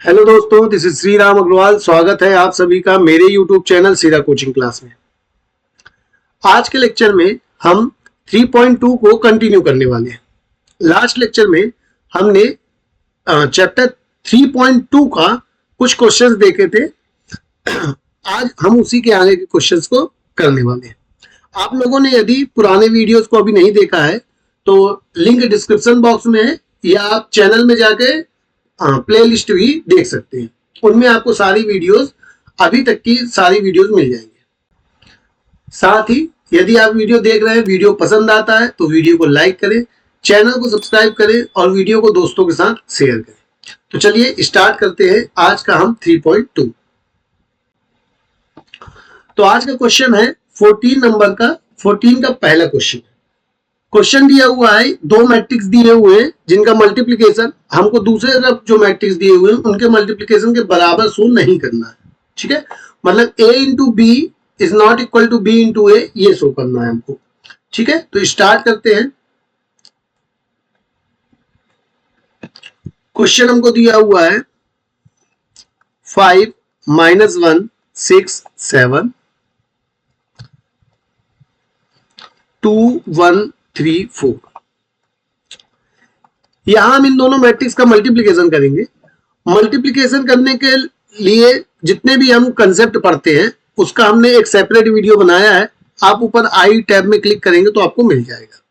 Hello दोस्तों, this is Shri Ram Agarwal. स्वागत है आप सभी का मेरे यूट्यूब चैनल सीरा कोचिंग क्लास में। आज के लेक्चर में हम 3.2 को कंटिन्यू करने वाले हैं। लास्ट लेक्चर में हमने चैप्टर 3.2 का कुछ क्वेश्चंस देखे थे। आज हम उसी के आगे के क्वेश्चंस को करने वाले हैं। आप लोगों ने यदि पुराने वीडियोस को अभी नहीं देखा है तो लिंक डिस्क्रिप्शन बॉक्स में है, या आप चैनल में जाके प्ले लिस्ट भी देख सकते हैं। उनमें आपको सारी वीडियोस, अभी तक की सारी वीडियोस मिल जाएंगे। साथ ही यदि आप वीडियो देख रहे हैं, वीडियो पसंद आता है तो वीडियो को लाइक करें, चैनल को सब्सक्राइब करें और वीडियो को दोस्तों के साथ शेयर करें। तो चलिए स्टार्ट करते हैं आज का हम 3.2। तो आज का क्वेश्चन है 14 का पहला क्वेश्चन दिया हुआ है। दो मैट्रिक्स दिए हुए हैं जिनका मल्टीप्लिकेशन हमको दूसरे तरफ जो मैट्रिक्स दिए हुए हैं उनके मल्टीप्लिकेशन के बराबर शो नहीं करना है। ठीक है, मतलब a into B is not equal to B into A, ये शो करना है हमको। ठीक है, तो स्टार्ट करते हैं। क्वेश्चन हमको दिया हुआ है 5 - 1 6 7 2 1 3 4। यहां हम इन दोनों मैट्रिक्स का मल्टीप्लिकेशन करेंगे। मल्टीप्लिकेशन करने के लिए जितने भी हम कंसेप्ट पढ़ते हैं उसका हमने एक सेपरेट वीडियो बनाया है। आप ऊपर आई टैब में क्लिक करेंगे तो आपको मिल जाएगा।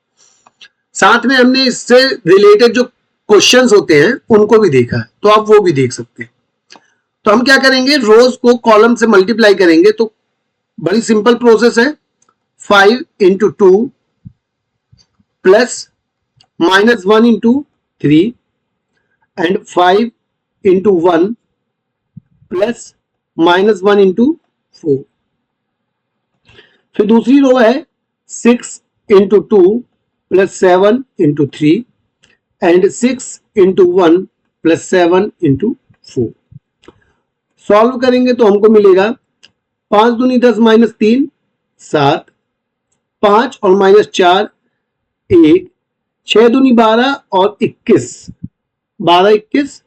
साथ में हमने इससे रिलेटेड जो क्वेश्चंस होते हैं उनको भी देखा है, तो आप वो भी देख सकते हैं। तो हम क्या करेंगे, रोज को कॉलम से मल्टीप्लाई करेंगे। तो बड़ी सिंपल प्रोसेस है। 5 into 2 plus -1 into 3 and 5 into 1 plus -1 into 4। फिर दूसरी रो है 6 into 2 plus 7 into 3 and 6 into 1 plus 7 into 4। Solve करेंगे तो हमको मिलेगा 5 दूनी 10 - 3 7, 5 और -4 1, 6 दूनी 12 और 21, 12 21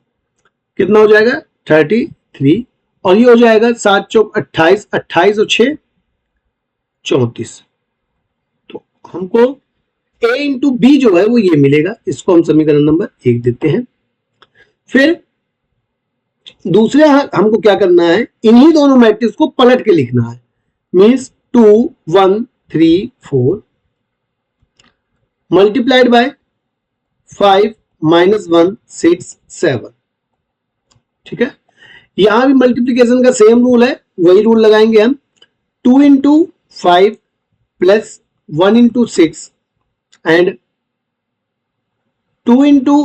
कितना हो जाएगा 33, और ये हो जाएगा 7 चौक 28, 28 और 6 34। तो हमको a इंटू बी जो है वो ये मिलेगा। इसको हम समीकरण नंबर 1 देते हैं। फिर दूसरे हमको क्या करना है, इन्हीं दोनों मैट्रिक्स को पलट के लिखना है। Means 2 1 3 4 multiplied by 5 - 1 6 7। ठीक है, यहां भी मल्टीप्लिकेशन का सेम रूल है, वही रूल लगाएंगे हम। 2 into 5 plus 1 into 6 and 2 into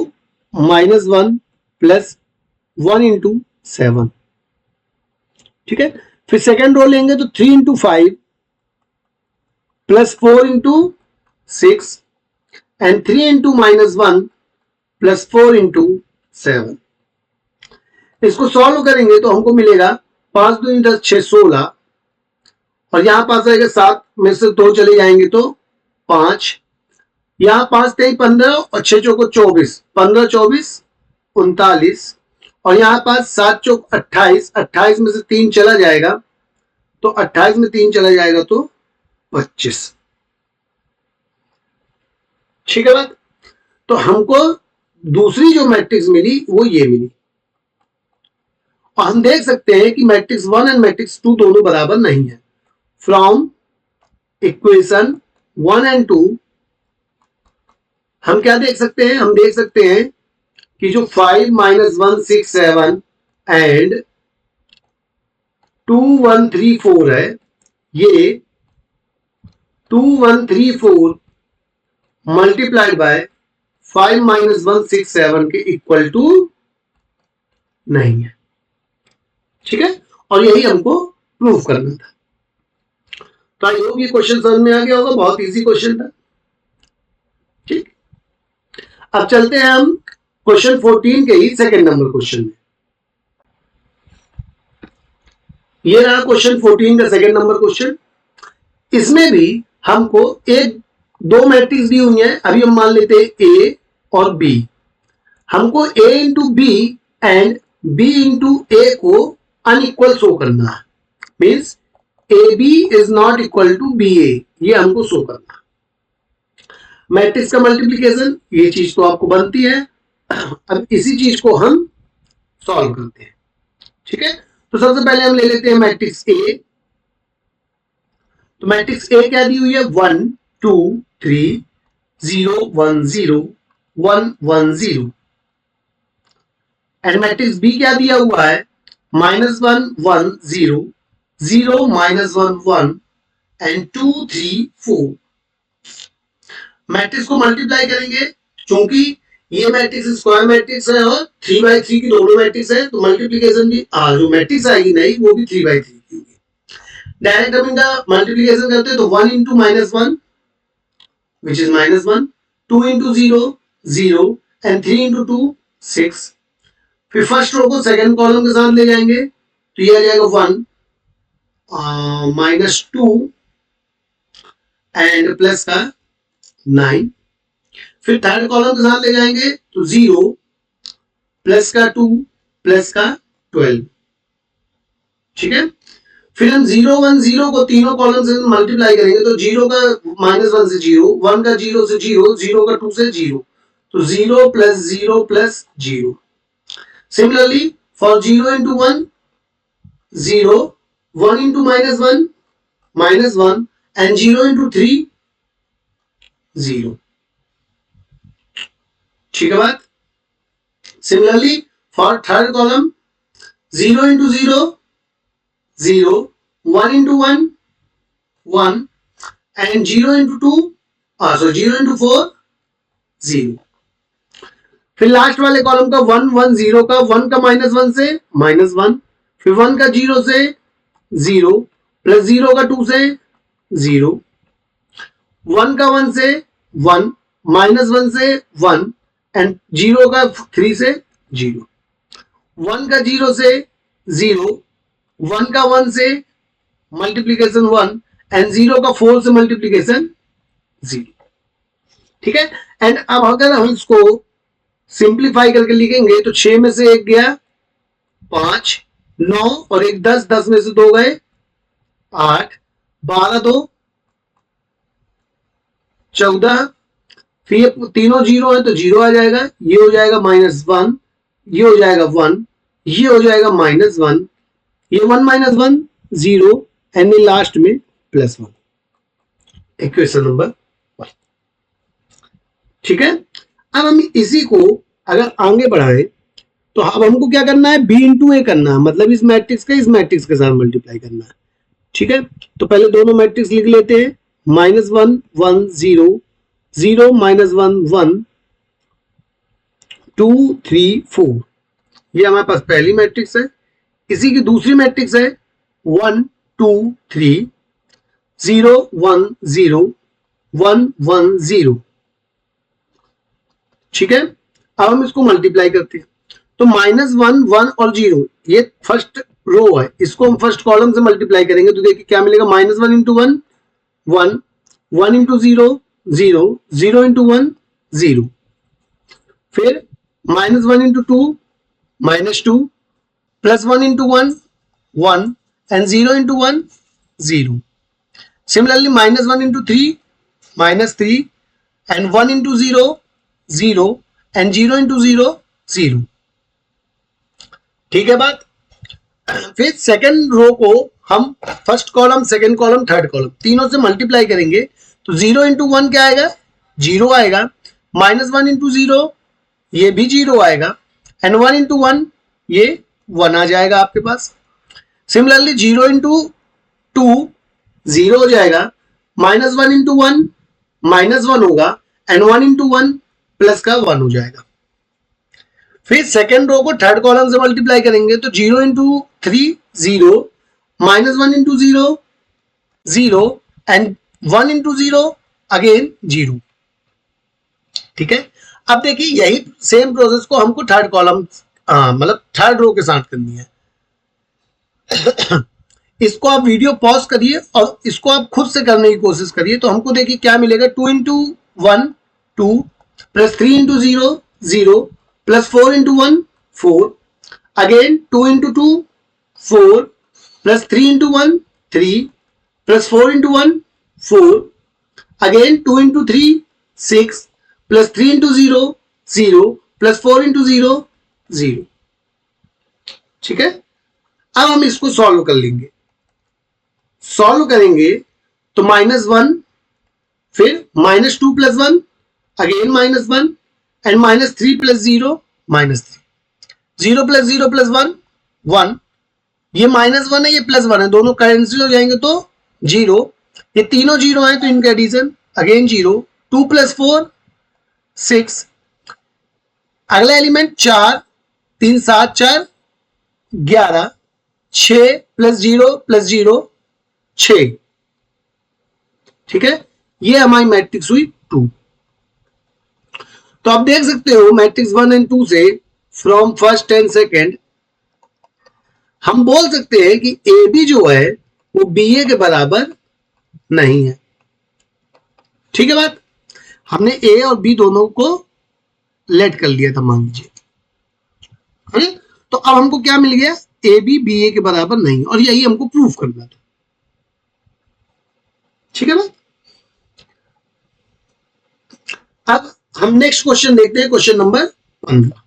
-1 plus 1 into 7। ठीक है, फिर सेकेंड रो लेंगे तो 3 into 5 plus 4 into 6 and 3 into -1 plus 4 into 7। इसको सॉल्व करेंगे तो हमको मिलेगा 5 दूनी 10 6 16, और यहां पास आएगा 7 में से 2 चले जाएंगे तो 5, यहां 5 3 15 और 6 चौको 24, 15 24 39, और यहां पास 7 चौक 28, 28 में से 3 चला जाएगा तो 28 में 3 चला जाएगा तो 25। ठीक है बात। तो हमको दूसरी जो मैट्रिक्स मिली वो ये मिली, और हम देख सकते हैं कि मैट्रिक्स 1 एंड मैट्रिक्स 2 दोनों बराबर नहीं है। फ्रॉम इक्वेशन 1 एंड 2 हम क्या देख सकते हैं, हम देख सकते हैं कि जो 5 - 1 6 7 एंड 2 1 3 4 है, ये 2 1 3 4 मल्टीप्लाइड बाय 5 - 1 6 7 के इक्वल टू नहीं है। ठीक है, और यही हमको प्रूफ करना था। तो आई होप ये क्वेश्चन समझ में आ गया होगा, बहुत इजी क्वेश्चन था। ठीक, अब चलते हैं हम क्वेश्चन 14 के ही सेकंड नंबर क्वेश्चन में। ये रहा क्वेश्चन 14 का सेकंड नंबर क्वेश्चन। इसमें भी हमको एक दो मैट्रिक्स दी हुई है। अभी हम मान लेते हैं ए और बी। हमको a into B and B into A को अनइक्वल शो करना है, means A B is not equal to B A, ये हमको शो करना है। मैट्रिक्स का मल्टीप्लीकेशन, ये चीज तो आपको बनती है। अब इसी चीज को हम सॉल्व करते हैं, ठीक है। तो सबसे पहले हम ले लेते हैं मैट्रिक्स ए। तो मैट्रिक्स ए क्या दी हुई है, 1 2 3 0 1 0 1 1 0। एंड मैट्रिक्स बी क्या दिया हुआ है, -1 1 0 0 -1 1 एंड 2 3 4। मैट्रिक्स को मल्टीप्लाई करेंगे, क्योंकि ये मैट्रिक्स स्क्वायर मैट्रिक्स है और 3/3 की दोनों मैट्रिक्स है, तो मल्टीप्लीकेशन भी जो मैट्रिक्स आएगी नहीं वो भी 3/3 की होगी। डायरेक्ट हम इनका मल्टीप्लीकेशन करते हैं तो 1 into -1 which is -1, 2 into 0 0 and 3 into 2 6। फिर फर्स्ट रो को सेकंड कॉलम के साथ ले जाएंगे तो ये आ जाएगा 1 -2 एंड प्लस का 9। फिर थर्ड कॉलम के साथ ले जाएंगे तो 0 प्लस का 2 प्लस का 12, ठीक है। फिर हम 0 1 0 को तीनों कॉलम से मल्टीप्लाई करेंगे तो 0 का -1 से 0, 1 का 0 से 0, 0 का 2 से 0, तो 0 plus 0 plus 0। Similarly, for 0 into 1, 0, 1 into -1, -1, and 0 into 3, 0. ठीक है बात। Similarly, for third column, 0 into 0, 0, 1 into 1, 1, and 0 into 2, so 0 into 4, 0. फिर लास्ट वाले कॉलम का 1 1 0 का 1 का -1 से -1, फिर 1 का 0 से 0 प्लस 0 का 2 से 0, 1 का 1 से 1, -1 से 1 एंड 0 का 3 से 0, 1 का 0 से 0, 1 का 1 से मल्टीप्लीकेशन 1 एंड 0 का 4 से मल्टीप्लीकेशन 0, ठीक है। एंड अब अगर हम इसको सिंप्लीफाई करके लिखेंगे तो 6 में से 1 गया 5, 9 और 1 10, 10 में से 2 गए 8, 12 2 14। फिर ये तीनों 0 है तो 0 आ जाएगा, ये हो जाएगा -1, ये हो जाएगा 1, ये हो जाएगा -1, ये 1 -1 0 एंड लास्ट में +1। इक्वेशन नंबर 1, ठीक है। अब हम इसी को अगर आगे बढ़ाएं तो अब हमको क्या करना है, b इंटू ए करना है, मतलब इस मैट्रिक्स का इस मैट्रिक्स के साथ मल्टीप्लाई करना है, ठीक है। तो पहले दोनों मैट्रिक्स लिख लेते हैं, -1 1 0 0 -1 1 2 3 4। ये हमारे पास पहली मैट्रिक्स है। इसी की दूसरी मैट्रिक्स है 1 2 3 0 1 0 1 1 0, ठीक है। अब हम इसको मल्टीप्लाई करते हैं तो -1 1 और 0 ये फर्स्ट रो है, इसको हम फर्स्ट कॉलम से मल्टीप्लाई करेंगे तो देखिए क्या मिलेगा, -1 इंटू 1 1, 1 इंटू 0 0, 0 इंटू 1 0, फिर -1 into 2 -2, +1 into 1 1 and 0 into 1 0। Similarly -1 into 3 -3 and 1 into 0 0 and 0 into 0 0, ठीक है बात। फिर सेकंड रो को हम first column second column third column तीनों से मल्टीप्लाई करेंगे तो 0 इंटू 1 क्या आएगा, 0 आएगा, -1 इंटू 0 ये भी 0 आएगा एंड 1 इंटू 1 ये 1 आ जाएगा आपके पास। सिमिलरली 0 इंटू 2 0 हो जाएगा, -1 इंटू 1 -1 होगा एंड 1 इंटू 1 प्लस का 1 हो जाएगा। फिर सेकेंड रो को थर्ड कॉलम से मल्टीप्लाई करेंगे तो 0 into 3 0, -1 into 0 0 and 1 into 0 again 0, ठीक है। अब देखिए यही सेम प्रोसेस को हमको थर्ड कॉलम मतलब थर्ड रो के साथ करनी है। इसको आप वीडियो पॉज करिए और इसको आप खुद से करने की कोशिश करिए तो हमको देखिए क्या मिलेगा, 2 into 1 2 plus 3 into 0 0 plus 4 into 1 4। Again 2 into 2 4 plus 3 into 1 3 plus 4 into 1 4 again 2 into 3 6 plus 3 into 0 0 plus 4 into 0 0। ठीक है, अब हम इसको सॉल्व कर लेंगे। सॉल्व करेंगे तो -1, फिर -2 plus 1 again -1 and -3 plus 0 -3, 0 plus 0 plus 1 1, ये -1 है ये +1 है, दोनों कैंसिल हो जाएंगे तो 0, ये तीनों 0 है तो इनका एडिशन अगेन 0, 2 plus 4 6, अगला एलिमेंट 4 3 7 4 11, 6 plus 0 plus 0 6। ठीक है, ये हमारी मैट्रिक्स हुई 2। तो आप देख सकते हो मैट्रिक्स 1 एंड 2 से फ्रॉम फर्स्ट एंड सेकेंड हम बोल सकते हैं कि ए बी जो है वो बी ए के बराबर नहीं है। ठीक है बात, हमने ए और बी दोनों को लेट कर लिया था मान लीजिए। तो अब हमको क्या मिल गया, ए बी ए के बराबर नहीं, और यही हमको प्रूफ करना था। ठीक है ना, अब हम नेक्स्ट क्वेश्चन देखते हैं, क्वेश्चन नंबर 15।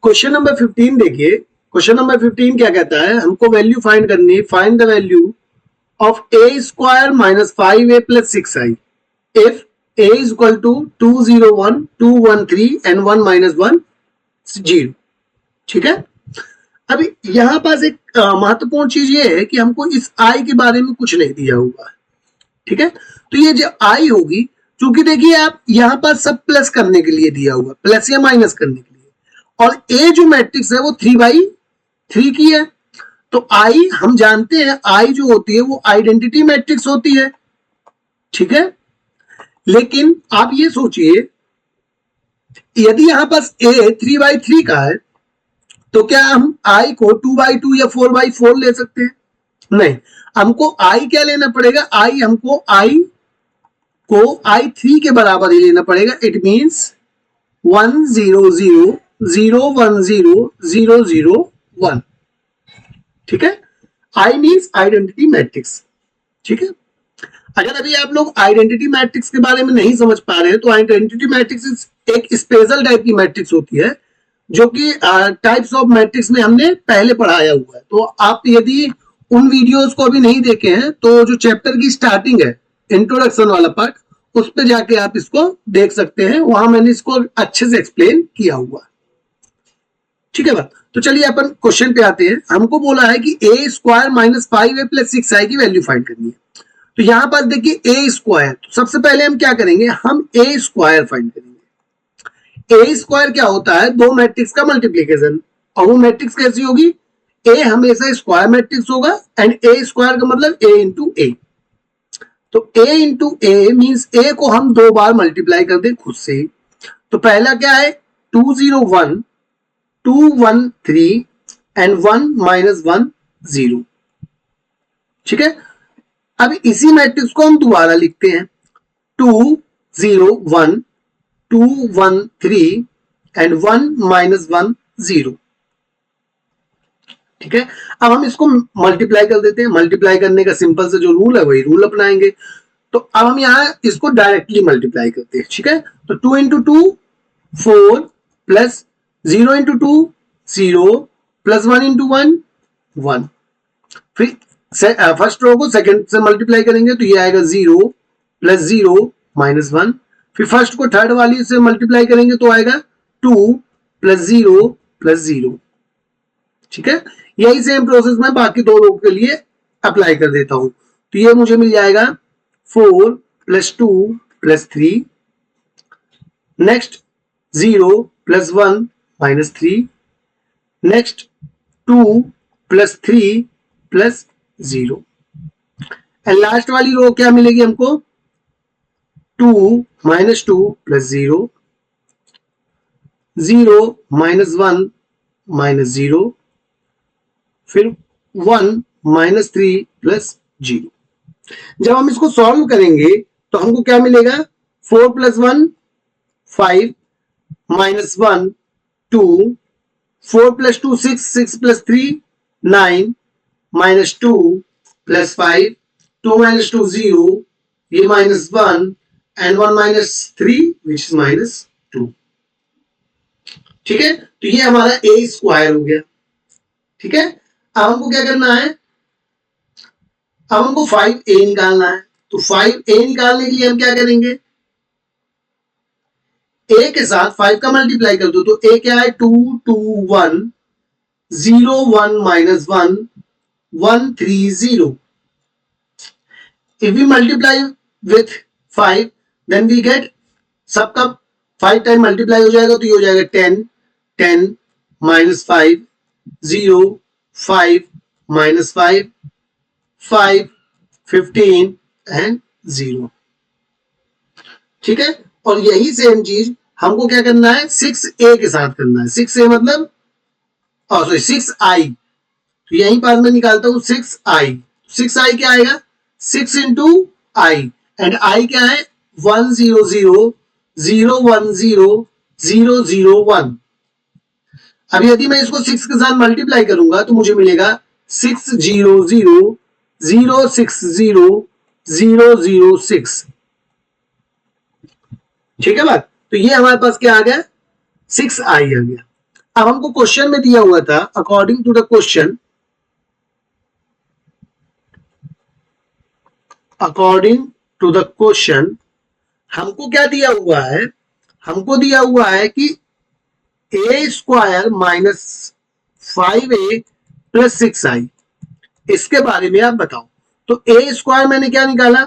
क्वेश्चन नंबर 15 देखिए, क्वेश्चन नंबर 15 क्या कहता है, हमको वैल्यू फाइंड करनी है। Find the value of a square minus 5a plus 6i if a is equal to 201 213 and 1 minus 1 0। ठीक है, अभी यहां पास एक महत्वपूर्ण चीज ये है कि हमको इस i के बारे में कुछ नहीं दिया हुआ है। ठीक है, तो ये जो i होगी, चूंकि देखिए आप यहां पर सब प्लस करने के लिए दिया हुआ, प्लस या माइनस करने के लिए, और a जो मैट्रिक्स है वो 3/3 की है। तो i हम जानते हैं i जो होती है वो आइडेंटिटी मैट्रिक्स होती है। ठीक है, लेकिन आप ये सोचिए यदि यहां पास a 3/3 का है तो क्या हम i को 2/2 या 4/4 ले सकते हैं? नहीं, हमको i क्या लेना पड़ेगा, हमको i को i3 के बराबर ही लेना पड़ेगा। It means 1 0 0 0 1 0 0 0 1। ठीक है, I मींस आइडेंटिटी मैट्रिक्स। ठीक है, अगर अभी आप लोग आइडेंटिटी मैट्रिक्स के बारे में नहीं समझ पा रहे हैं तो आइडेंटिटी मैट्रिक्स एक स्पेशल टाइप की मैट्रिक्स होती है जो कि टाइप्स ऑफ मैट्रिक्स में हमने पहले पढ़ाया हुआ है। तो आप यदि उन वीडियोस को अभी नहीं देखे हैं तो जो चैप्टर की स्टार्टिंग है, इंट्रोडक्शन वाला पार्ट, उस पर जाके आप इसको देख सकते हैं, वहां मैंने इसको अच्छे से एक्सप्लेन किया हुआ। ठीक है बात, तो चलिए अपन क्वेश्चन पे आते हैं। हमको बोला है कि a square minus 5a plus 6i की वैल्यू फाइंड करनी है। तो यहां पर देखिए a स्क्वायर, तो सबसे पहले हम क्या करेंगे, हम a स्क्वायर फाइंड करेंगे। a स्क्वायर क्या होता है, दो मैट्रिक्स का मल्टीप्लीकेशन, और वो मैट्रिक्स कैसी होगी, a हमेशा स्क्वायर मैट्रिक्स होगा, एंड a स्क्वायर का मतलब a इंटू ए। तो a into A means a को हम दो बार मल्टीप्लाई कर दें खुद से। तो पहला क्या है, 201 213 एंड 1 माइनस 1 0। ठीक है, अब इसी मैट्रिक्स को हम दोबारा लिखते हैं, 201 213 एंड 1 माइनस 1 0। ठीक है, अब हम इसको मल्टीप्लाई कर देते हैं। मल्टीप्लाई करने का सिंपल से जो रूल है वही रूल अपनाएंगे। तो अब हम यहां इसको डायरेक्टली मल्टीप्लाई करते हैं। ठीक है, तो 2 into 2 4 plus 0 into 2 0 plus 1 into 1 1। फिर फर्स्ट रो को सेकंड से मल्टीप्लाई करेंगे तो ये आएगा 0 प्लस 0 माइनस 1। फिर फर्स्ट को थर्ड वाली से मल्टीप्लाई करेंगे तो आएगा 2 प्लस 0 प्लस 0। ठीक है, यही सेम प्रोसेस मैं बाकी दो रो के लिए अप्लाई कर देता हूं। तो ये मुझे मिल जाएगा 4 plus 2 plus 3, next 0 plus 1 minus 3, next 2 plus 3 plus 0, and last वाली रो क्या मिलेगी हमको, 2 माइनस 2 प्लस 0 0 माइनस 1 माइनस 0, फिर 1 माइनस 3 प्लस 0। जब हम इसको सॉल्व करेंगे तो हमको क्या मिलेगा, 4 plus 1 5 minus 1 2 4 plus 2 6, 6 plus 3 9, minus 2 plus 5, 2 minus 2 0, ये minus 1 and 1 minus 3 which is minus 2। ठीक है, तो ये हमारा a स्क्वायर हो गया। ठीक है, अब हमको क्या करना है, अब हमको 5a निकालना है। तो 5a निकालने के लिए हम क्या करेंगे, a के साथ 5 का मल्टीप्लाई कर दो, तो a क्या है 2 2 1 0 1 minus 1 1 3 0। If we multiply with 5 then we get, सबका 5 टाइम मल्टीप्लाई हो जाएगा तो ये हो जाएगा 10 10 माइनस 5 0 5 माइनस 5 5 15 एंड 0। ठीक है, और यही सेम चीज हमको क्या करना है 6a के साथ करना है। 6a मतलब सॉरी 6i, तो यहीं पर मैं निकालता हूं 6i। 6i क्या आएगा 6 इंटू आई, एंड आई क्या है 1 0 0 0 1 0 0 0 1। अब यदि मैं इसको 6 के साथ मल्टीप्लाई करूंगा तो मुझे मिलेगा 6 0 0 0 6 0 0 0 6। ठीक है बात, तो ये हमारे पास क्या आ गया 6i आ गया। अब हमको क्वेश्चन में दिया हुआ था, according to the question, according to the question हमको क्या दिया हुआ है, हमको दिया हुआ है कि a square minus 5a plus 6i, इसके बारे में आप बताओ। तो a स्क्वायर मैंने क्या निकाला,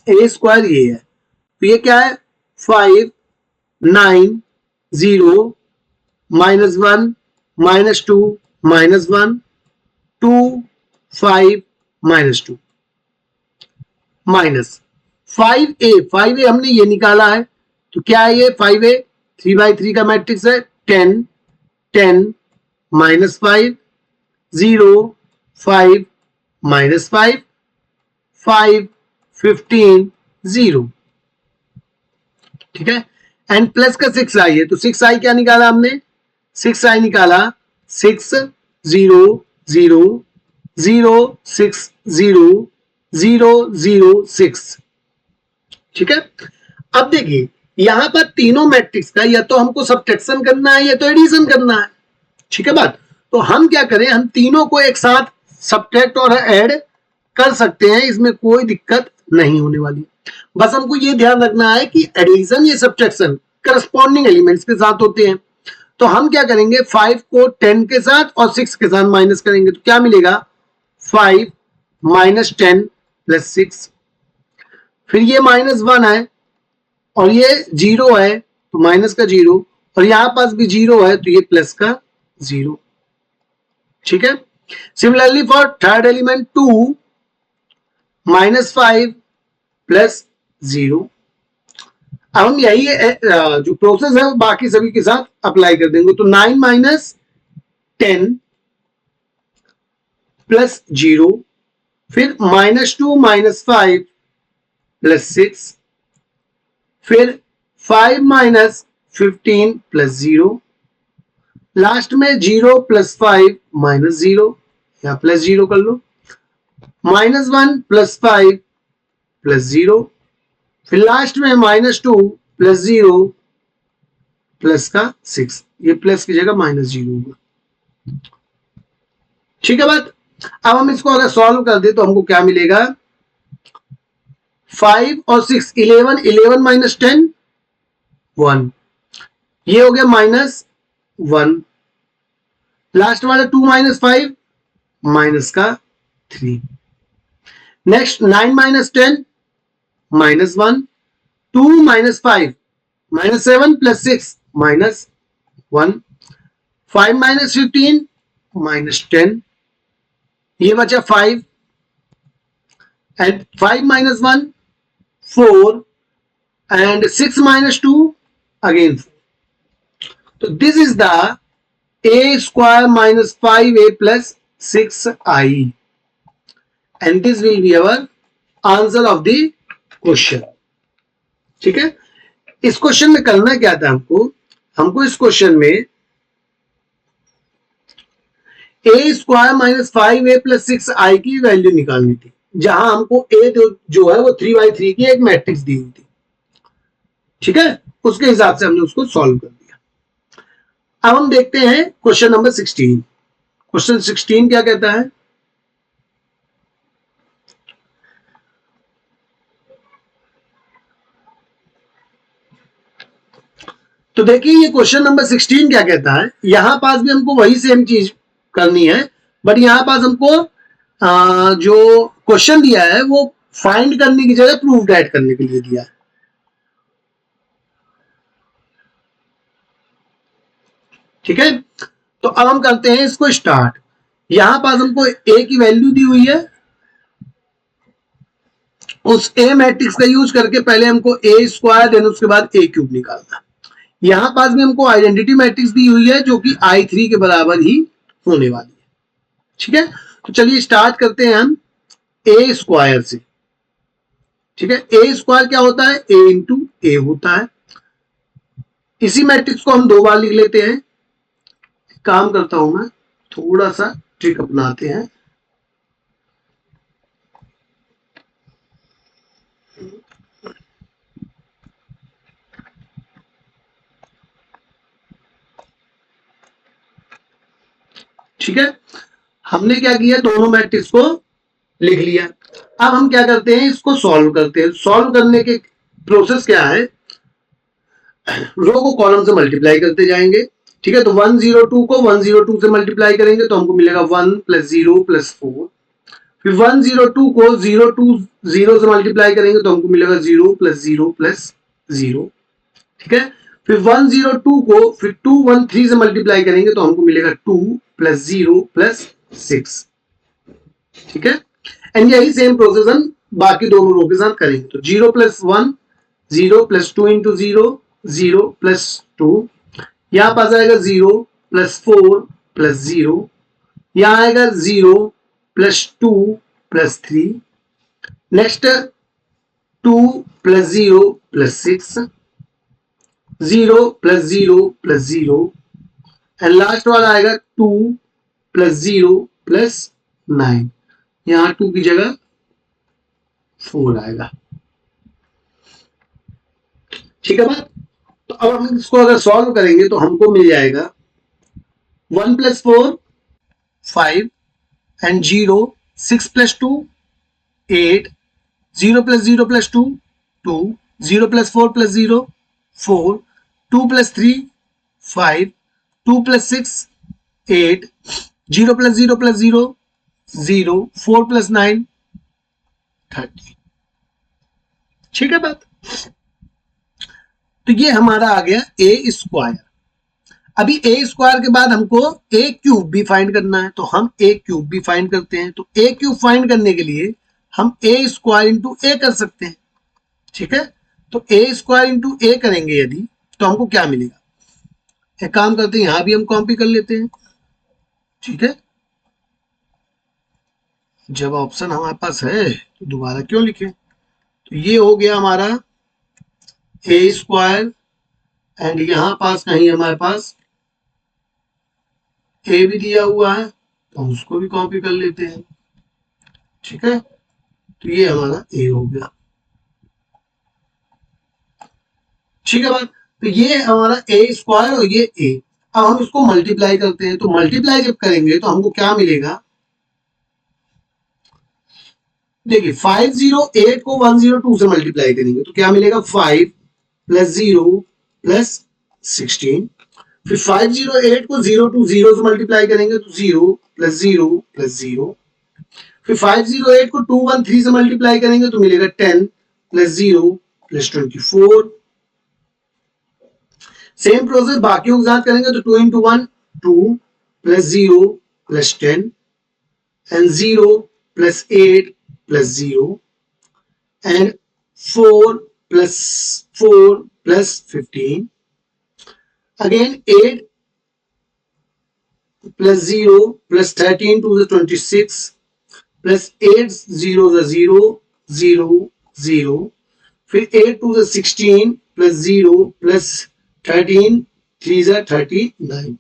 a स्क्वायर ये है, तो ये क्या है 5 9 0 minus 1 minus 2 minus 1 2 5 minus 2 minus 5a हमने ये निकाला है, तो क्या है ये 5a 3/3 का मैट्रिक्स है 10 10 माइनस 5 0 5 माइनस 5 5 15 0। ठीक है, एंड प्लस का 6i है, तो 6i क्या निकाला हमने, 6i निकाला 6 0 0 0 6 0 0 0 6। ठीक है, अब देखिए यहां पर तीनों मैट्रिक्स का या तो हमको सब्ट्रैक्शन करना है या तो एडिशन करना है। ठीक है बात, तो हम क्या करें, हम तीनों को एक साथ सब्ट्रैक्ट और ऐड कर सकते हैं, इसमें कोई दिक्कत नहीं होने वाली। बस हमको ये ध्यान रखना है कि एडिशन या सब्ट्रैक्शन करस्पॉन्डिंग एलिमेंट्स के साथ होते हैं। तो हम क्या करेंगे 5 को 10 के साथ और 6 के साथ माइनस करेंगे, तो क्या मिलेगा 5 माइनस 10 प्लस 6, फिर ये माइनस 1 है और ये 0 है तो माइनस का 0, और यहां पास भी 0 है तो ये प्लस का 0। ठीक है, similarly for third element 2 minus 5 plus 0। अब हम यही जो प्रोसेस है वो बाकी सभी के साथ अप्लाई कर देंगे, तो 9 माइनस 10 प्लस 0, फिर माइनस 2 माइनस 5 प्लस 6, फिर 5 माइनस 15 प्लस 0, लास्ट में 0 प्लस 5 माइनस 0 या प्लस 0 कर लो, माइनस 1 प्लस 5 प्लस 0, फिर लास्ट में माइनस 2 प्लस 0 प्लस का 6, ये प्लस की जगह माइनस 0 होगा। ठीक है बात, अब हम इसको अगर सॉल्व कर दे तो हमको क्या मिलेगा 5 और 6 11 11 माइनस 10 1, ये हो गया माइनस 1, लास्ट वाला 2 माइनस 5 माइनस का 3, next 9 minus 10 minus 1, 2 minus 5 minus 7 plus 6 minus 1, 5 minus 15 minus 10, ये बचा 5 and 5 minus 1 4 and 6 minus 2 again 4। तो this is the a square minus 5a plus 6i and this will be our answer of the question। ठीक है, इस question में करना क्या था हमको, हमको इस क्वेश्चन में ए square minus 5a plus 6i की वैल्यू निकालनी थी, जहां हमको ए जो है वो 3/3 की एक मैट्रिक्स दी हुई थी। ठीक है, उसके हिसाब से हमने उसको सॉल्व कर दिया। अब हम देखते हैं क्वेश्चन नंबर 16। क्वेश्चन 16 क्या कहता है? तो देखिए ये क्वेश्चन नंबर 16 क्या कहता है। यहां पास भी हमको वही सेम चीज करनी है, बट यहां पास हमको जो क्वेश्चन दिया है वो फाइंड करने की जगह प्रूव दैट करने के लिए दिया है। ठीक है, तो अब हम करते हैं इसको स्टार्ट। यहां पास हमको ए की वैल्यू दी हुई है, उस ए मैट्रिक्स का यूज करके पहले हमको ए स्क्वायर देन उसके बाद ए क्यूब निकालना। यहां पास भी हमको आइडेंटिटी मैट्रिक्स दी हुई है जो कि I3 के बराबर ही होने वाली है। ठीक है, तो चलिए स्टार्ट करते हैं हम ए स्क्वायर से। ठीक है, ए स्क्वायर क्या होता है? ए इंटू ए होता है। इसी मैट्रिक्स को हम 2 बार लिख लेते हैं। काम करता हूं मैं, थोड़ा सा ट्रिक अपनाते हैं। ठीक है, हमने क्या किया, दोनों मैट्रिक्स को लिख लिया। अब हम क्या करते हैं, इसको सॉल्व करते हैं। सॉल्व करने के प्रोसेस क्या है, रो को कॉलम से मल्टीप्लाई करते जाएंगे। ठीक है, तो 102 को 102 से मल्टीप्लाई करेंगे तो हमको मिलेगा 1 + 0 + 4। फिर 102 को 0 से मल्टीप्लाई करेंगे तो हमको मिलेगा 0 + 0 + 0। ठीक है, फिर 102 को फिर 213 से मल्टीप्लाई करेंगे तो हमको मिलेगा 2 + 0 + 6। ठीक है, एंड यही सेम प्रोसेस हम बाकी दोनों रो के साथ करेंगे। तो 0 + 1 0 + 2 × 0 0 + 2, यहां पास आएगा 0 + 4 + 0, यहां आएगा 0 + 2 + 3, नेक्स्ट 2 + 0 + 6, 0 + 0 + 0, एंड लास्ट वाला आएगा 2 + 0 + 9। यहां 2 की जगह 4 आएगा। ठीक है बात। तो अब हम इसको अगर सॉल्व करेंगे तो हमको मिल जाएगा 1 + 4 5 एंड 0, 6 + 2 8, 0 + 0 + 2 2, 0 + 4 + 0 4, 2 + 3 5, 2 + 6 8, 0 + 0 + 0 0, 4 + 9 30। ठीक है बात। तो ये हमारा आ गया ए स्क्वायर। अभी ए स्क्वायर के बाद हमको ए क्यूब भी फाइंड करना है, तो हम ए क्यूब भी फाइंड करते हैं। तो ए क्यूब फाइंड करने के लिए हम ए स्क्वायर इंटू ए कर सकते हैं। ठीक है, तो ए स्क्वायर इंटू ए करेंगे यदि, तो हमको क्या मिलेगा? एक काम करते हैं, यहां भी हम कॉपी कर लेते हैं। ठीक है, जब ऑप्शन हमारे पास है तो दोबारा क्यों लिखें। तो ये हो गया हमारा ए स्क्वायर, एंड यहां पास कहीं हमारे पास ए भी दिया हुआ है तो हम उसको भी कॉपी कर लेते हैं। ठीक है, तो ये हमारा ए हो गया। ठीक है बात। तो ये हमारा ए स्क्वायर और ये ए। अब हम इसको मल्टीप्लाई करते हैं, तो मल्टीप्लाई जब करेंगे तो हमको क्या मिलेगा? देखिए 508 को 102 से मल्टीप्लाई करेंगे तो क्या मिलेगा? 5 + 0 + 16। फिर 508 को 0 to 0 से मल्टीप्लाई करेंगे तो 0 + 0 + 0। फिर 508 को 213 से मल्टीप्लाई करेंगे तो मिलेगा 10 + 0 + 24। सेम प्रोसेस बाकियों के साथ करेंगे तो 2 × 1 2 + 0 + 10 and 0 + 8 + 0 and 4 + 4 + 15, again 8 + 0 + 13 to the 26 plus 8 0 the 0 0 0, फिर 8 to the 16 plus 0 plus 13 3 the 39।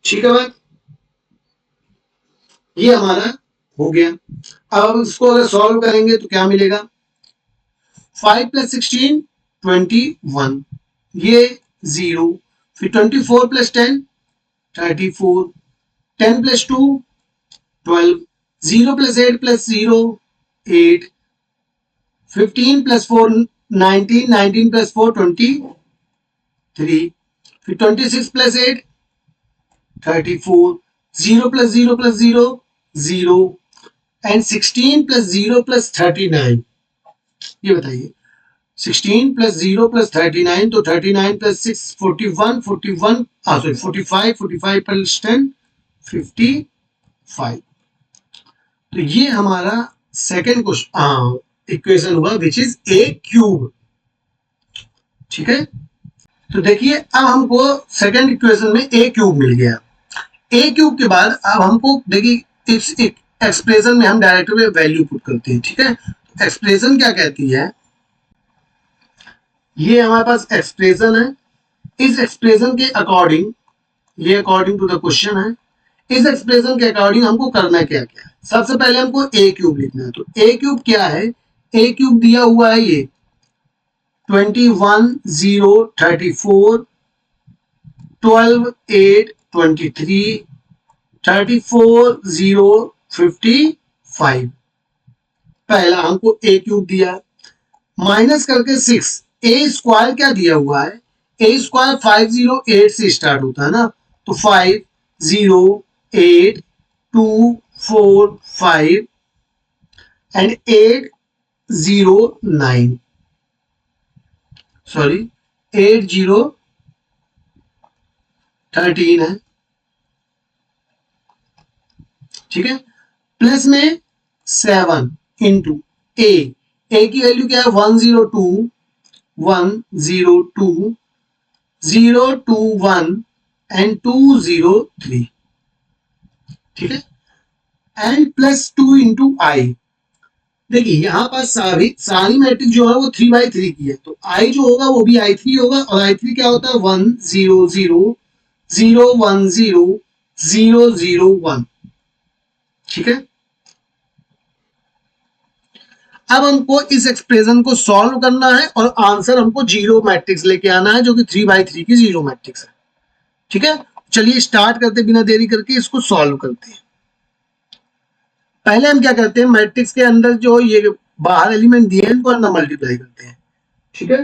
ठीक है बात, ये हमारा हो गया। अब इसको अगर सॉल्व करेंगे तो क्या मिलेगा, 5 प्लस 16 21, ये 0, फिर 24 plus 10 34, 10 plus 2 12, 0 plus 8 plus 0 8, 15 plus 4 19, 19 plus 4 23, फिर 26 plus 8 34, 0 plus 0 plus 0 0, and 16 plus 0 plus 39। ये बताइए 16 प्लस 0 प्लस 39, तो 39 प्लस 6 41, 41 सॉरी 45, 45 प्लस 10 55। तो ये हमारा सेकेंड क्वेश्चन इक्वेशन हुआ विच इज ए क्यूब। ठीक है, तो देखिए अब हमको सेकेंड इक्वेशन में ए क्यूब मिल गया। ए क्यूब के बाद अब हमको देखिए इस एक्सप्रेशन में हम डायरेक्ट में वैल्यू पुट करते हैं। ठीक है, एक्सप्रेशन क्या कहती है, ये हमारे पास एक्सप्रेशन है, इस एक्सप्रेशन के अकॉर्डिंग, ये अकॉर्डिंग टू द क्वेश्चन है, इस एक्सप्रेशन के अकॉर्डिंग हमको करना क्या क्या है। सबसे पहले हमको ए क्यूब लिखना है, तो ए क्यूब क्या है, ए क्यूब दिया हुआ है ये 21 0 34 12 8 23 34 0 55। पहला हमको ए क्यूब दिया, माइनस करके 6, ए स्क्वायर क्या दिया हुआ है, ए स्क्वायर 508 से स्टार्ट होता है ना, तो 5 0 8 2 4 5 एंड 8 0 9, सॉरी 8 0 13 है। ठीक है, प्लस में 7 इंटू ए की वैल्यू क्या है 102 102 021 एंड 203। ठीक है, एंड प्लस 2 इंटू आई। देखिए यहाँ पर सारी मैट्रिक्स जो है वो 3/3 की है, तो आई जो होगा वो भी I3 होगा, और I3 क्या होता है 1 0 0 0 1 0 0 0 1। ठीक है, अब हमको इस एक्सप्रेशन को सॉल्व करना है और आंसर हमको जीरो मैट्रिक्स लेके आना है, जो कि 3/3 की जीरो मैट्रिक्स है। ठीक है, चलिए स्टार्ट करते बिना देरी करके इसको सॉल्व करते हैं। पहले हम क्या करते हैं, मैट्रिक्स के अंदर जो ये बाहर एलिमेंट दिए हैं इनको अन्ना मल्टीप्लाई करते हैं। ठीक है,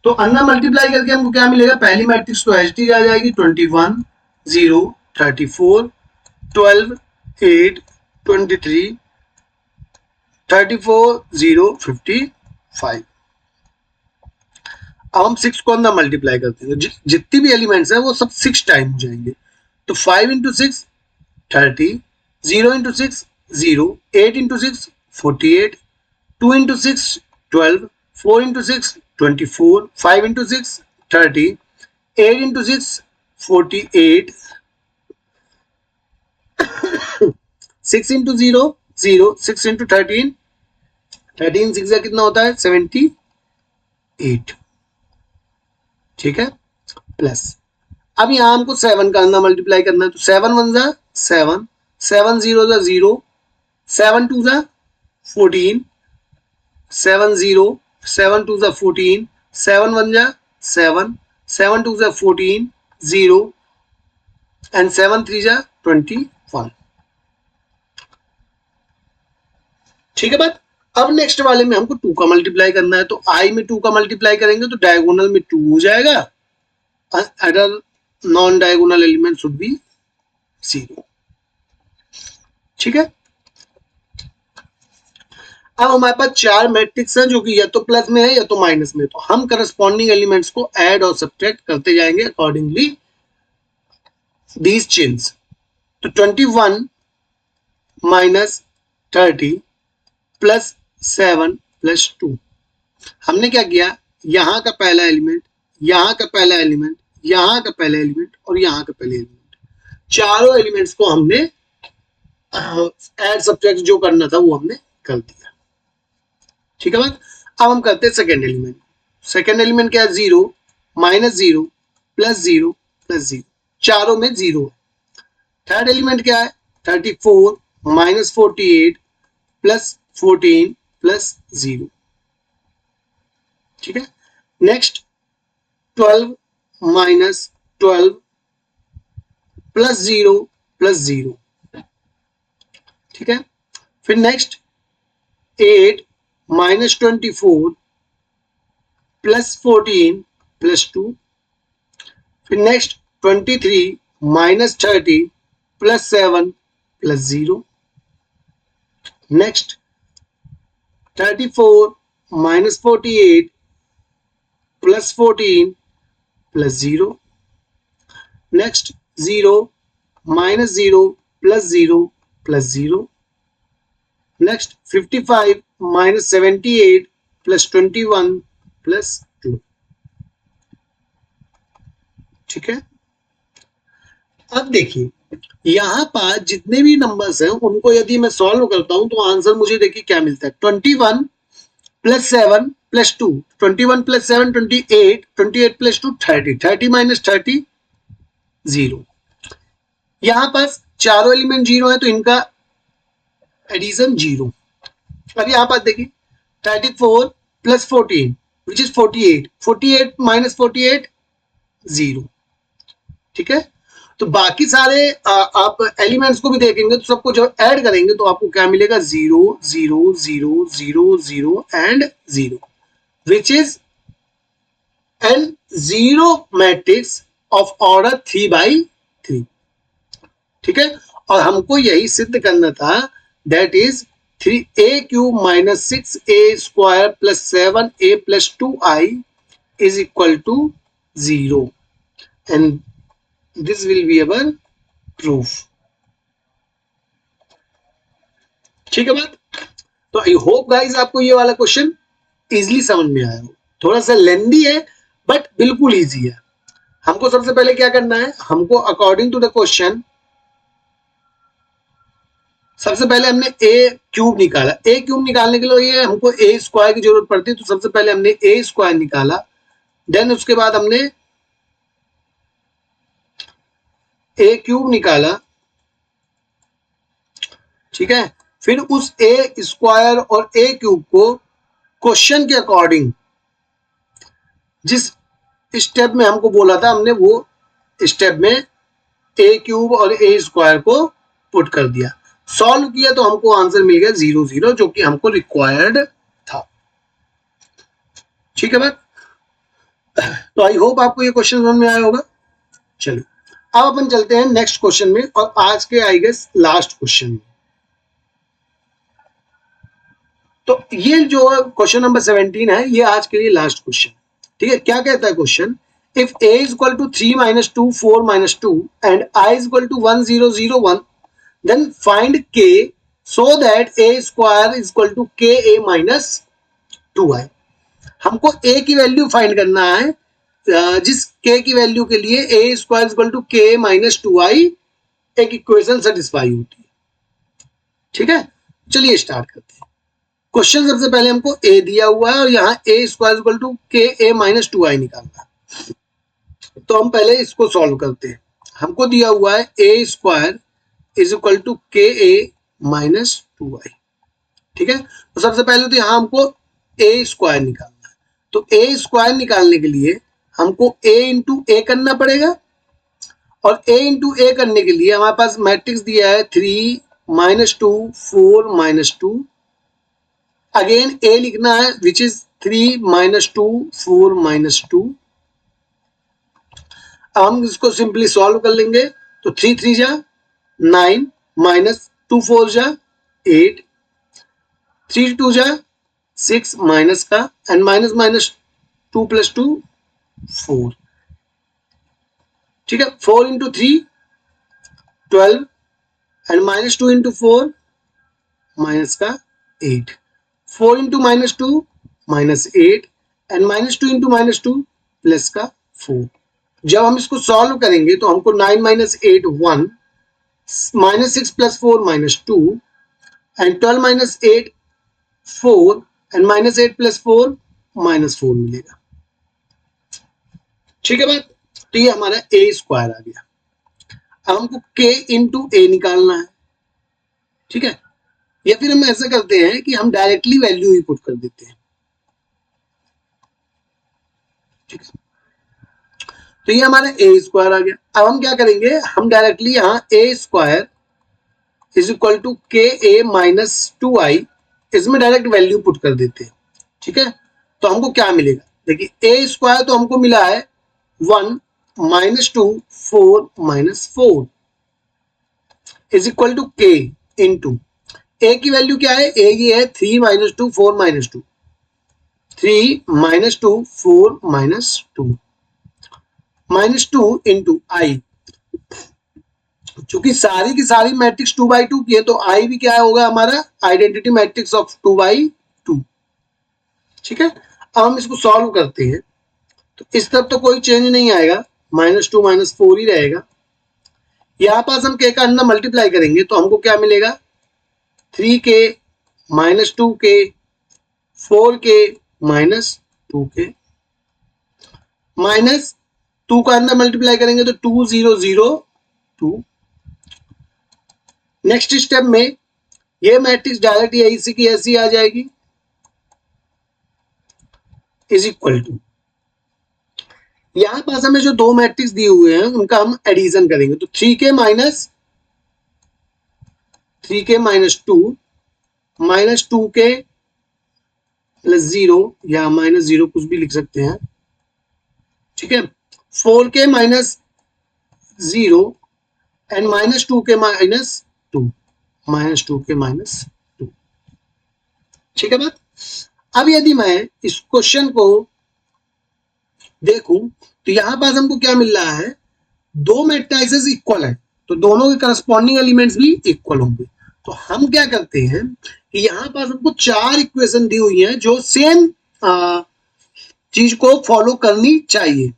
तो अन्ना मल्टीप्लाई करके हमको क्या मिलेगा, पहली मैट्रिक्स तो एच डी आ जाएगी 21 0 34 12 8 23 34 0 55। अब हम 6 को अंदर मल्टीप्लाई करते हैं, जितनी भी एलिमेंट्स है वो सब 6 टाइम हो जाएंगे, तो 5 into 6 30, 0 into 6 0, 8 into 6 48, 2 into 6 12, 4 into 6 24, 5 into 6 30, 8 into 6 48, 6 into 0 0, 6 into 13 13 6 कितना होता है 78। ठीक है, प्लस अब यहां हमको 7 का अंदर मल्टीप्लाई करना है, तो 7 1 जा 7, 7 0 जा 0, 7 2 जा 14, 7 0, 7 2 जा 14, 7 1 जा 7, 7 2 जा 14 0, एंड 7 3 जा 21। ठीक है बात, अब नेक्स्ट वाले में हमको 2 का मल्टीप्लाई करना है, तो आई में 2 का मल्टीप्लाई करेंगे तो डायगोनल में 2 हो जाएगा, other non diagonal element should be 0। ठीक है, अब हमारे पास 4 मैट्रिक्स हैं जो कि या तो प्लस में है या तो माइनस में, तो हम करस्पॉन्डिंग एलिमेंट्स को ऐड और सब्ट्रैक्ट करते जाएंगे अकॉर्डिंगली दीज चेन्स। तो 21 माइनस 30 प्लस 7 प्लस 2, हमने क्या किया, यहां का पहला एलिमेंट, यहां का पहला एलिमेंट, यहां का पहला एलिमेंट और यहां का पहला एलिमेंट, चारों एलिमेंट्स को हमने ऐड सब्ट्रैक्ट जो करना था वो हमने कर दिया। ठीक है बात, अब हम करते हैं सेकेंड एलिमेंट। सेकेंड एलिमेंट क्या है 0 माइनस 0 प्लस 0 प्लस 0, चारों में 0। थर्ड एलिमेंट क्या है 34 माइनस 48 प्लस 14 प्लस 0। ठीक है। Next 12 minus 12 plus 0 plus 0। ठीक है। फिर नेक्स्ट 8 माइनस 24 प्लस 14 प्लस 2। फिर next 23 minus 30 plus 7 plus 0। Next 34 minus 48 plus 14 plus 0। Next 0 minus 0 plus 0 plus 0। Next 55 minus 78 plus 21 plus 2। ठीक है। अब देखिए यहां पर जितने भी नंबर्स हैं उनको यदि मैं सॉल्व करता हूं तो आंसर मुझे देखिए क्या मिलता है 21 plus 7 plus 2। 21 plus 7 28, 28 plus 2 30, 30 minus 30 0। यहां पास चारों एलिमेंट 0 है तो इनका एडिशन 0। अब यहां पर देखिए 34 प्लस 14 विच इज 48, 48 माइनस 48 0। ठीक है। तो बाकी सारे आप एलिमेंट्स को भी देखेंगे तो सबको जब ऐड करेंगे तो आपको क्या मिलेगा 0 0 0 0 0 and 0 which is an zero matrix of order 3/3। ठीक है। और हमको यही सिद्ध करना था that is 3a³ minus 6a² plus 7a plus 2i is equal to 0 and this will be our proof. ठीक है बात। तो आई होप गाइज आपको ये वाला क्वेश्चन इजिली समझ में आया हो। थोड़ा सा लेंदी है बट बिल्कुल इजी है। हमको सबसे पहले क्या करना है, हमको अकॉर्डिंग टू द क्वेश्चन सबसे पहले हमने a³ निकाला। a³ निकालने के लिए हमको a² की जरूरत पड़ती है तो सबसे पहले हमने a² निकाला। देन उसके बाद हमने a³ निकाला। ठीक है। फिर उस a² और a³ को क्वेश्चन के अकॉर्डिंग जिस स्टेप में हमको बोला था हमने वो स्टेप में a³ और a² को पुट कर दिया, सॉल्व किया तो हमको आंसर मिल गया 0 0 जो कि हमको रिक्वायर्ड था। ठीक है बात। तो आई होप आपको ये क्वेश्चन समझ में आया होगा। चलिए अब अपन चलते हैं नेक्स्ट क्वेश्चन में और आज के आई गेस लास्ट क्वेश्चन में। तो ये जो क्वेश्चन नंबर 17 है ये आज के लिए लास्ट क्वेश्चन। ठीक है। क्या कहता है question, if a is equal to 3 minus 2 4 minus 2 and i is equal to 1 0 0 1 then find k so that a² is equal to ka minus 2i। हमको a की वैल्यू फाइंड करना है जिस k की वैल्यू के लिए a² is equal to k minus 2i एक equation satisfy होती है। ठीक है। चलिए स्टार्ट करते हैं। क्वेश्चन सबसे पहले हमको a दिया हुआ है और यहाँ a² is equal to ka minus 2i निकालना है। तो हम पहले इसको सॉल्व करते हैं। हमको दिया हुआ है a² is equal to ka minus 2i। ठीक है। तो सबसे पहले तो यहाँ हमको a² निकालना है। तो a² निकालने के लिए हमको a इंटू ए करना पड़ेगा और a इंटू ए करने के लिए हमारे पास मैट्रिक्स दिया है 3 माइनस 2 4 माइनस 2। अगेन a लिखना है विच इज 3 माइनस 2 4 माइनस 2। अब हम इसको सिंपली सॉल्व कर लेंगे तो 3 3 जा 9 माइनस 2 4 जा 8 3 2 जा 6 माइनस का एंड माइनस माइनस 2 प्लस 2 4। ठीक है। 4 into 3 12 and minus 2 into 4 minus का 8। 4 into minus 2 minus 8 and minus 2 into minus 2 plus का 4। जब हम इसको सॉल्व करेंगे तो हमको 9 minus 8 1 minus 6 plus 4 minus 2 and 12 minus 8 4 and minus 8 plus 4 minus 4 मिलेगा। ठीक है बात। तो ये हमारा a² आ गया। अब हमको k इंटू ए निकालना है, ठीक है। या फिर हम ऐसा करते हैं कि हम डायरेक्टली वैल्यू ही पुट कर देते हैं, ठीक है। तो ये हमारा ए स्क्वायर आ गया। अब हम क्या करेंगे, हम डायरेक्टली यहाँ ए स्क्वायर इज इक्वल टू के ए माइनस 2i इसमें डायरेक्ट वैल्यू पुट कर देते हैं, ठीक है। तो हमको क्या मिलेगा, देखिए ए स्क्वायर तो हमको मिला है 1 minus 2 4 minus 4 is equal to K into A की वैल्यू क्या है, ए की है 3 minus 2 4 minus 2 3 minus 2 4 minus 2 minus 2 into I. चूंकि सारी की सारी मैट्रिक्स 2/2 की है तो आई भी क्या होगा हमारा, आइडेंटिटी मैट्रिक्स ऑफ 2/2, ठीक है। अब हम इसको सॉल्व करते हैं तो इस तरफ तो कोई चेंज नहीं आएगा, -2 -4 ही रहेगा। यहां पास हम के का अंदर मल्टीप्लाई करेंगे तो हमको क्या मिलेगा, 3k -2k 4k -2k minus 2 का अंदर मल्टीप्लाई करेंगे तो 2 0 0 2। नेक्स्ट स्टेप में ये मैट्रिक्स डायरेक्ट ऐसी की ऐसी आ जाएगी, इज इक्वल टू यहां पास हमें जो दो मैट्रिक्स दिए हुए हैं उनका हम एडिशन करेंगे तो 3k minus 2 minus 2k plus 0 या माइनस 0 कुछ भी लिख सकते हैं, ठीक है। 4k minus 0 and minus 2k minus 2 minus 2k minus 2, ठीक है बात। अब यदि मैं इस क्वेश्चन को देखूं तो यहां पास हमको क्या मिल रहा है, दो मैट्रिसेस इक्वल है तो दोनों के करस्पॉन्डिंग एलिमेंट्स भी इक्वल होंगे। तो हम क्या करते हैं कि यहां पास हमको 4 इक्वेशन दी हुई हैं जो सेम चीज को फॉलो करनी चाहिए।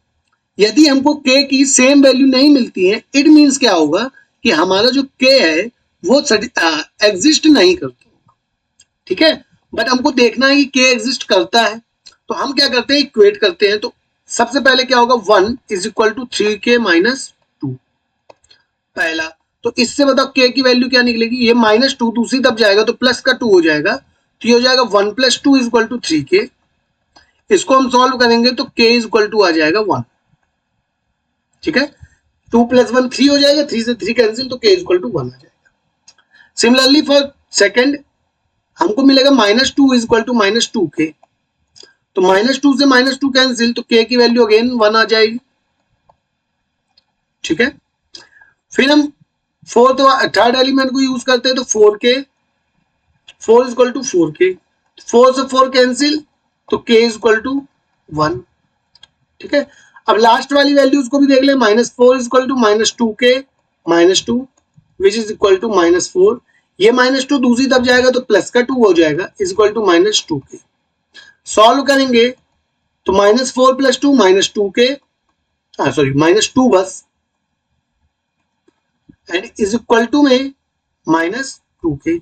यदि हमको k की सेम वैल्यू नहीं मिलती है, इट मीन्स क्या होगा कि हमारा जो k है वो एग्जिस्ट नहीं करता, ठीक है। बट हमको देखना है कि k एग्जिस्ट करता है तो हम क्या करते हैं, इक्वेट करते हैं। तो सबसे पहले क्या होगा, 1 is equal to 3k minus 2 पहला। तो इससे बताओ k की वैल्यू क्या निकलेगी, ये -2 दूसरी तरफ जाएगा तो प्लस का 2 हो जाएगा, तो ये हो जाएगा 1 + 2 इज इक्वल टू 3k। इसको हम सॉल्व करेंगे तो k इज इक्वल टू आ जाएगा 1, ठीक है। 2 + 1 3 हो जाएगा, 3 से 3 कैंसिल तो k इज इक्वल टू 1 आ जाएगा। सिमिलरली फॉर सेकंड हमको मिलेगा -2 इज इक्वल टू -2k, तो -2 से -2 कैंसिल तो k की वैल्यू अगेन 1 आ जाएगी, ठीक है। फिर हम फोर्थ थर्ड एलिमेंट को यूज करते हैं तो 4k 4 is equal to 4k, 4 से 4 कैंसिल तो k इज इक्वल टू 1, ठीक है। अब लास्ट वाली वैल्यूज को भी देख ले, -4 is equal to -2k -2 which is equal to -4। ये -2 दूसरी तरफ जाएगा तो प्लस का 2 हो जाएगा is equal to -2k। Solve करेंगे तो -4 + 2 -2k सॉरी -2 बस एंड इज इक्वल टू में -2k।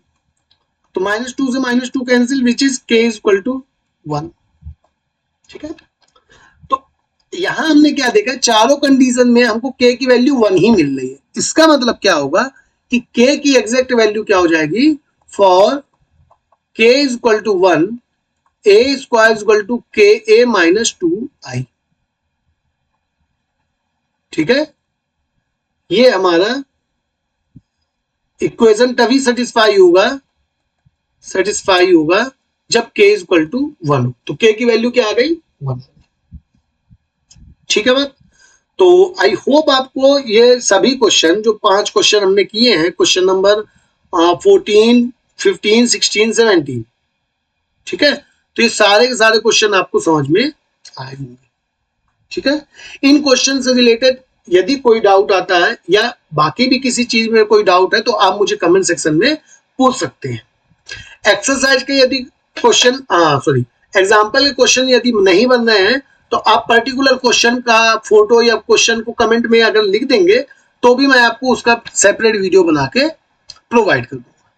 तो -2 से -2 cancel which is k is equal to 1, ठीक है। तो यहां हमने क्या देखा, चारों कंडीशन में हमको k की वैल्यू 1 ही मिल रही है। इसका मतलब क्या होगा कि k की एग्जैक्ट वैल्यू क्या हो जाएगी, for k is equal to 1 a square is equal to ka minus 2i, ठीक है। ये हमारा इक्वेशन तभी सेटिस्फाई होगा जब k इज इक्वल टू 1 तो k की वैल्यू क्या आ गई, 1, ठीक है बात। तो आई होप आपको ये सभी क्वेश्चन जो 5 क्वेश्चन हमने किए हैं, क्वेश्चन नंबर 14 15 16 17, ठीक है, तो ये सारे के सारे क्वेश्चन आपको समझ में आए होंगे, ठीक है। इन क्वेश्चन से रिलेटेड यदि कोई डाउट आता है या बाकी भी किसी चीज में कोई डाउट है तो आप मुझे कमेंट सेक्शन में पूछ सकते हैं। एक्सरसाइज के यदि क्वेश्चन एग्जाम्पल के क्वेश्चन यदि नहीं बन रहे हैं तो आप पर्टिकुलर क्वेश्चन का फोटो या क्वेश्चन को कमेंट में अगर लिख देंगे तो भी मैं आपको उसका सेपरेट वीडियो बना के प्रोवाइड कर दूंगा,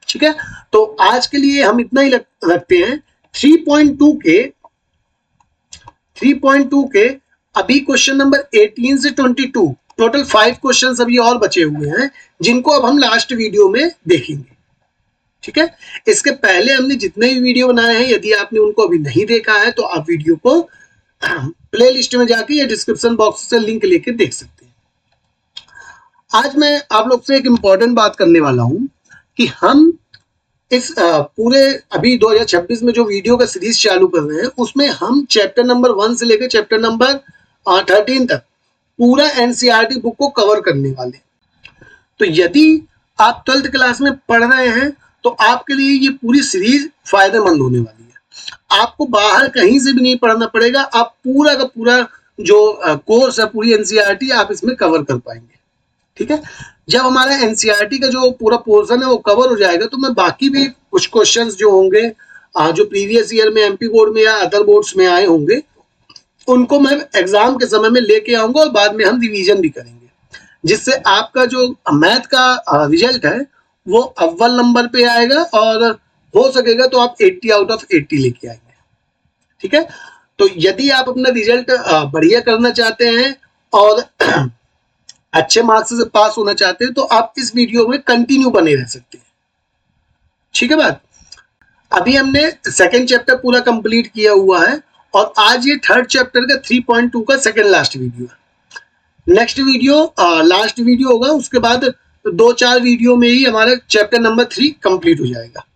ठीक है। तो आज के लिए हम इतना ही रखते हैं। 3.2 के अभी क्वेश्चन नंबर 18 से 22 टोटल 5 क्वेश्चंस अभी और बचे हुए हैं जिनको अब हम लास्ट वीडियो में देखेंगे। ठीक है, इसके पहले हमने जितने भी वीडियो बनाए हैं, यदि आपने उनको अभी नहीं देखा है तो आप वीडियो को प्ले लिस्ट में जाके या डिस्क्रिप्शन बॉक्स से लिंक लेके देख सकते हैं। आज मैं आप लोग से एक इंपॉर्टेंट बात करने वाला हूं कि हम इस पूरे अभी 2026 में जो वीडियो का सीरीज चालू कर रहे हैं उसमें हम चैप्टर नंबर 1 से लेकर चैप्टर नंबर 13 तक पूरा एनसीईआरटी बुक को कवर करने वाले। तो यदि आप 12th क्लास में पढ़ रहे हैं तो आपके लिए ये पूरी सीरीज फायदेमंद होने वाली है। आपको बाहर कहीं से भी नहीं पढ़ना पड़ेगा, आप पूरा का पूरा जो कोर्स है, पूरी एनसीईआरटी आप इसमें कवर कर पाएंगे। ठीक है, जब हमारा एनसीईआरटी का जो पूरा पोर्शन है वो कवर हो जाएगा तो मैं बाकी भी कुछ क्वेश्चंस जो होंगे जो प्रीवियस ईयर में एमपी बोर्ड में या अदर बोर्ड्स में आए होंगे उनको मैं एग्जाम के समय में लेके आऊंगा और बाद में हम रिवीजन भी करेंगे, जिससे आपका जो मैथ का रिजल्ट है वो अव्वल नंबर पे आएगा और हो सकेगा तो आप 80 आउट ऑफ 80 लेके आएंगे। ठीक है, तो यदि आप अपना रिजल्ट बढ़िया करना चाहते हैं और अच्छे मार्क्स से पास होना चाहते हैं तो आप इस वीडियो में कंटिन्यू बने रह सकते हैं। ठीक है बात, अभी हमने सेकेंड चैप्टर पूरा कंप्लीट किया हुआ है और आज ये थर्ड चैप्टर का 3.2 का सेकेंड लास्ट वीडियो है। नेक्स्ट वीडियो लास्ट वीडियो होगा, उसके बाद 2-4 वीडियो में ही हमारा चैप्टर नंबर 3 कंप्लीट हो जाएगा।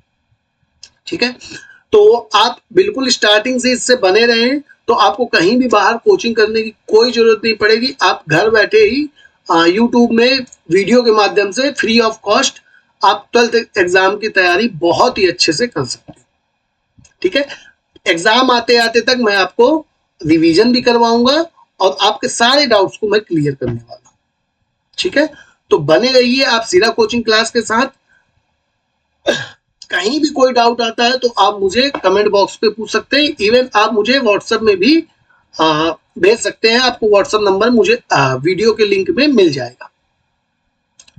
ठीक है, तो आप बिल्कुल स्टार्टिंग से इससे बने रहें तो आपको कहीं भी बाहर कोचिंग करने की कोई जरूरत नहीं पड़ेगी। आप घर बैठे ही यूट्यूब में वीडियो के माध्यम से फ्री ऑफ कॉस्ट आप 12th एग्जाम की तैयारी बहुत ही अच्छे से कर सकते हैं। ठीक है, एग्जाम आते आते तक मैं आपको रिवीजन भी करवाऊंगा और आपके सारे डाउट्स को मैं क्लियर करने वाला हूं। ठीक है, तो बने रहिए आप सीरा कोचिंग क्लास के साथ। कहीं भी कोई डाउट आता है तो आप मुझे कमेंट बॉक्स पे पूछ सकते हैं, इवन आप मुझे व्हाट्सएप में भी भेज सकते हैं। आपको व्हाट्सएप नंबर मुझे वीडियो के लिंक में मिल जाएगा।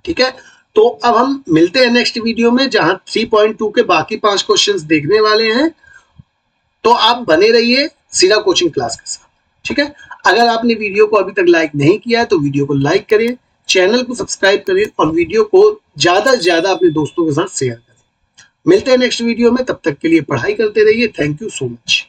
ठीक है, तो अब हम मिलते हैं नेक्स्ट वीडियो में जहां 3.2 के बाकी 5 क्वेश्चंस देखने वाले हैं। तो आप बने रहिए सीरा कोचिंग क्लास के साथ। ठीक है, अगर आपने वीडियो को अभी तक लाइक नहीं किया है तो वीडियो को लाइक करें, चैनल को सब्सक्राइब करें और वीडियो को ज्यादा से ज्यादा अपने दोस्तों के साथ शेयर करें। मिलते हैं नेक्स्ट वीडियो में, तब तक के लिए पढ़ाई करते रहिए। Thank you so much.